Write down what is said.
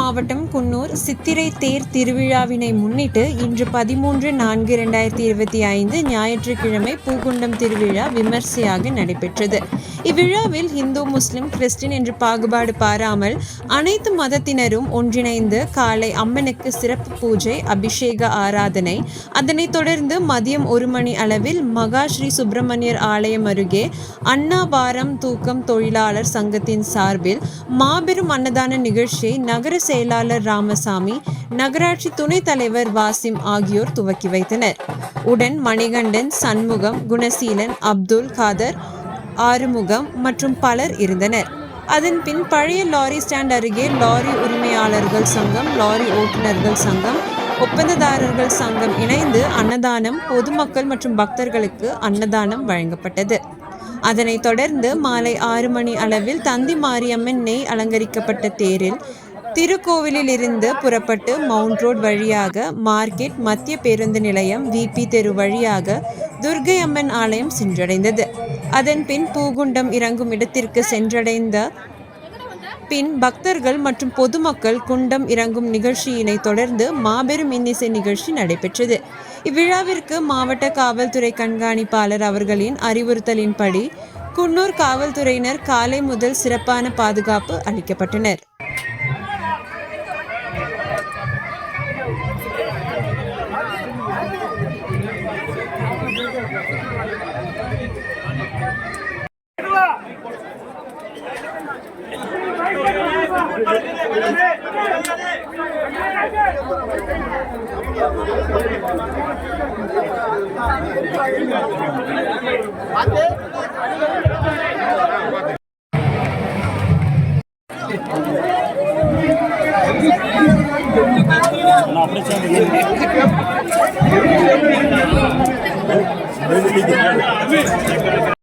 மாவட்டம் குன்னூர் சித்திரை தேர் திருவிழாவினை முன்னிட்டு இன்று 13/4/2025 ஞாயிற்றுக்கிழமை பூகுண்டம் திருவிழா விமர்சையாக நடைபெற்றது. இவ்விழாவில் இந்து, முஸ்லிம், கிறிஸ்டின் என்று பாகுபாடு பாராமல் அனைத்து மதத்தினரும் ஒன்றிணைந்து காலை அம்மனுக்கு சிறப்பு பூஜை, அபிஷேக ஆராதனை, அதனைத் தொடர்ந்து மதியம் 1 மணி அளவில் மகா ஸ்ரீ சுப்பிரமணியர் ஆலயம் அருகே அண்ணா வாரம் தூக்கம் தொழிலாளர் சங்கத்தின் சார்பில் மாபெரும் அன்னதான நிகழ்ச்சியை நகர செயலாளர் ராமசாமி, நகராட்சி துணைத் தலைவர் வாசிம் ஆகியோர் துவக்கி வைத்தனர். உடன் மணிகண்டன், சண்முகம், குணசீலன், அப்துல் காதர், ஆறுமுகம் மற்றும் பலர் இருந்தனர். அதன் பின் பழைய லாரி ஸ்டாண்ட் அருகே லாரி உரிமையாளர்கள் சங்கம், லாரி ஓட்டுநர்கள் சங்கம், ஒப்பந்ததாரர்கள் சங்கம் இணைந்து அன்னதானம், பொதுமக்கள் மற்றும் பக்தர்களுக்கு அன்னதானம் வழங்கப்பட்டது. அதனைத் தொடர்ந்து மாலை 6 மணி அளவில் தந்தி மாரியம்மன் நெய் அலங்கரிக்கப்பட்ட தேரில் திருக்கோவிலில் இருந்து புறப்பட்டு மவுண்ட் ரோட் வழியாக மார்க்கெட், மத்திய பேருந்து நிலையம், விபி தெரு வழியாக துர்க்கை அம்மன் ஆலயம் சென்றடைந்தது. அதன் பின் பூகுண்டம் இறங்கும் இடத்திற்கு சென்றடைந்த பின் பக்தர்கள் மற்றும் பொதுமக்கள் குண்டம் இறங்கும் நிகழ்ச்சியினை தொடர்ந்து மாபெரும் இன்னிசை நிகழ்ச்சி நடைபெற்றது. இவ்விழாவிற்கு மாவட்ட காவல்துறை கண்காணிப்பாளர் அவர்களின் அறிவுறுத்தலின்படி குன்னூர் காவல்துறையினர் காலை முதல் சிறப்பான பாதுகாப்பு அளிக்கப்பட்டனர். நான் அப்படியே